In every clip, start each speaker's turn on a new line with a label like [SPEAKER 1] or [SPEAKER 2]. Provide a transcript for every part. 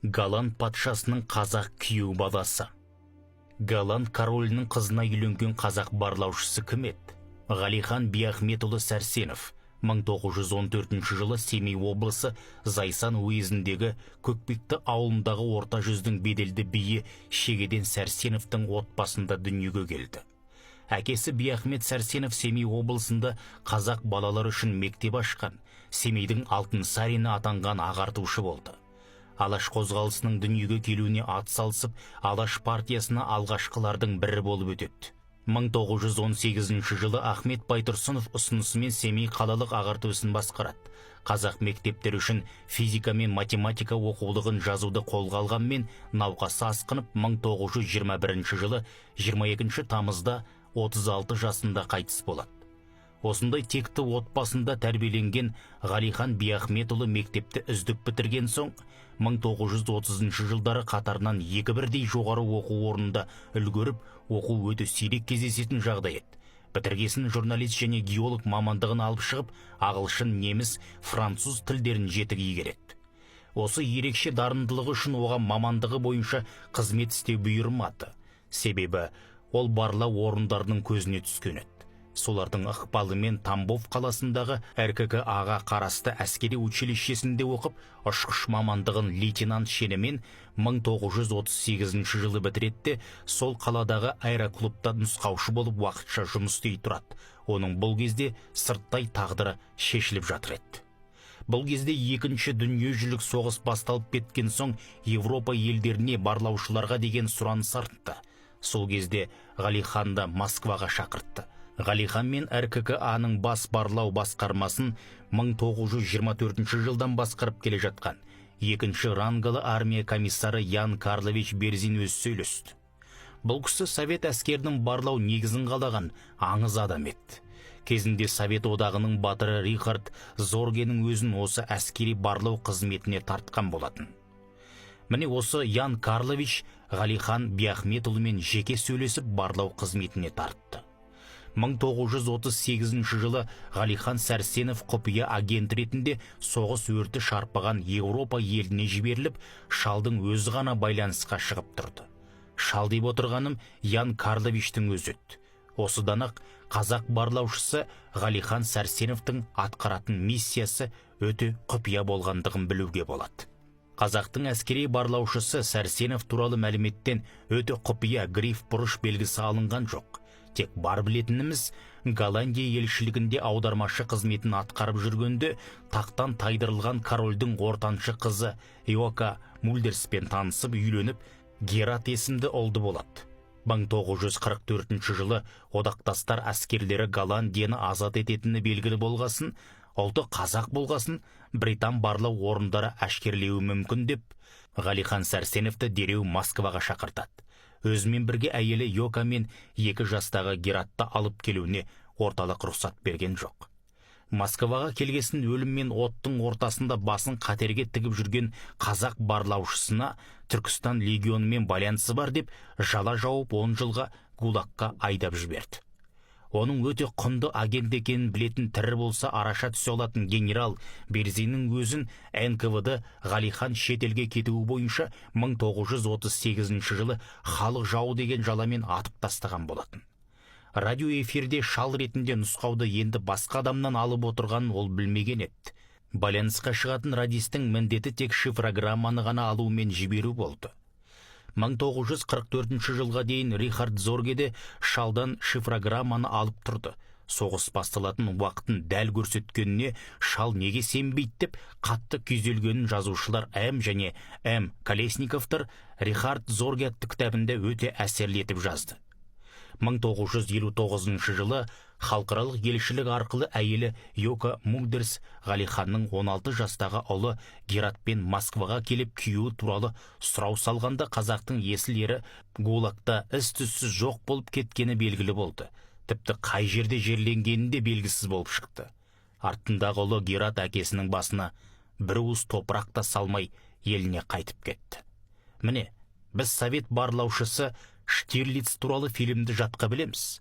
[SPEAKER 1] Голланд патшасының қазақ күйеу баласы. Голланд королінің қызына үйленген қазақ барлаушысы кім еді? Ғалихан Биахметұлы Сәрсенов 1914 жылы Семей облысы Зайсан уезіндегі Көкпекті ауылындағы орта жүздің беделді биі Шегеден Сәрсеновтың отбасында дүниеге келді. Әкесі Биахмет Сәрсенов Семей облысында қазақ балалар үшін мектеп ашқан, Семейдің Алтынсарины атанған ағартушы болды. Алаш қозғалысының дүниеге келуіне атсалысып, Алаш партиясына алғашқылардың бірі болып өтеді. 1918 жылы Ахмет Байтұрсынов ұсынысымен Семей қалалық ағарту ісін басқарады. Қазақ мектептері үшін физика мен математика оқулығын жазуды қолға алғанмен науқасы асқынып, 1921 жылы 22 тамызда 36 жасында қайтыс болады. Осындай текті отбасында тәрбиеленген Ғалихан Биахметұлы мектепті үздік бітірген соң, 1930 жылдары қатарынан екі бірдей жоғары оқу орнында үлгеріп, оқу өте сирек кездесетін жағдай еді. Бітіргесін журналист және геолог мамандығын алып шығып, ағылшын, неміс, француз тілдерін жетік игереді. Осы ерекше дарындылығы үшін оған мамандығы бойынша қызмет істеу бұйырмады. Себебі ол барлау орындарының көзіне түскен еді. Солардың ықпалымен Тамбов қаласындағы РКК аға қарасты әскери училищесінде оқып, ұшқыш мамандығын лейтенант шенімен 1938 жылы бітіретті, сол қаладағы аэроклубта нұсқаушы болып уақытша жұмыс істей тұрады. Оның бұл кезде сырттай тағдыры шешіліп жатыр еді. Бұл кезде екінші дүниежүзілік соғыс басталып кеткен соң, Европа елдеріне барлаушыларға деген сұраныс артты. Сол кезде Ғалиханды Москваға шақыртты. Ғалихан мен РККА-ның бас барлау басқармасын 1924 жылдан басқарып келе жатқан екінші рангылы армия комиссары Ян Карлович Берзин өзі сөйлесті. Бұл кісі совет әскерінің барлау негізін қалаған аңыз адам еді. Кезінде совет одағының батыры Рихард Зоргенің өзін осы әскери барлау қызметіне тартқан болатын. Міне осы Ян Карлович Ғалихан Биахметұлымен жеке сөйлесіп барлау қызметіне тартты. 1938 жылы Ғалихан Сәрсенов құпия агент ретінде соғыс өрті шарпыған Еуропа еліне жіберіліп, шалдың өзі ғана байланысқа шығып тұрды. Шал деп отырғаным Ян Карловичтің өзі еді. Осыдан-ақ қазақ барлаушысы Ғалихан Сәрсеновтың атқаратын миссиясы өте құпия болғандығын білуге болады. Қазақтың әскери барлаушысы Сәрсенов туралы мәліметтен өте құпия гриф бұрыш белгісі алынған жоқ. Тек бар білетініміз, Голландия елшілігінде аудармашы қызметін атқарып жүргенде тақтан тайдырылған корольдің ортаншы қызы Йока Мульдерспен танысып үйленіп, Герат есімді ұлды болады. 1944 жылы одақтастар әскерлері Голландияны азат ететіні белгілі болғасын, ұлты қазақ болғасын, британ барлау орындары әшкерлеуі мүмкін деп, Ғалихан Сәрсеновті дереу Москваға шақыртады. Өзімен бірге әйелі Йока мен 2 жастағы Гератты алып келуіне орталық рұқсат берген жоқ. Москваға келгесін өлім мен оттың ортасында басын қатерге тігіп жүрген қазақ барлаушысына Түркістан легионымен байланысы бар деп жала жауып 10 жылға Гулagқа айдап жіберді. Оның өте құнды агент екенін білетін тірі болса араша түсе алатын генерал Берзиннің өзін НКВД Ғалихан шетелге кетуі бойынша 1938 жылы халық жауы деген жаламен атып тастаған болатын. Радио эфирде шал ретінде нұсқауды енді басқа адамнан алып отырған ол білмеген еді. Байланысқа шығатын радистің міндеті тек шифрограмманы ғана алумен жіберу болды. 1944 жылға дейін Рихард Зоргеде шалдан шифрограмманы алып тұрды. Соғыс басталатын уақытын дәл көрсеткеніне шал неге сенбейді деп қатты күйзелгенін жазушылар М және М Колесниковтар Рихард Зорге атты кітабында өте әсерлі етіп жазды. 1959 жылы халықаралық елшілік арқылы әйелі Йока Мульдерс Ғалиханның 16 жастағы ұлы Гератпен Москваға келіп күйеуі туралы сұрау салғанда қазақтың есіл ері Гулagта із-түзсіз жоқ болып кеткені белгілі болды. Тіпті қай жерде жерленгені де белгісіз болып шықты. Артындағы ұлы Герат әкесінің басына бір уыс топырақ та салмай еліне қайтып кетті. Міне, біз совет барлаушысы Штирлиц туралы фильмді жатқа білеміз.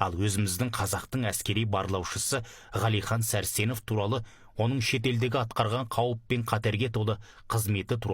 [SPEAKER 1] Ал өзіміздің қазақтың әскери барлаушысы Ғалихан Сәрсенов туралы, оның шетелдегі атқарған қауіп пен қатерге толы қызметі туралы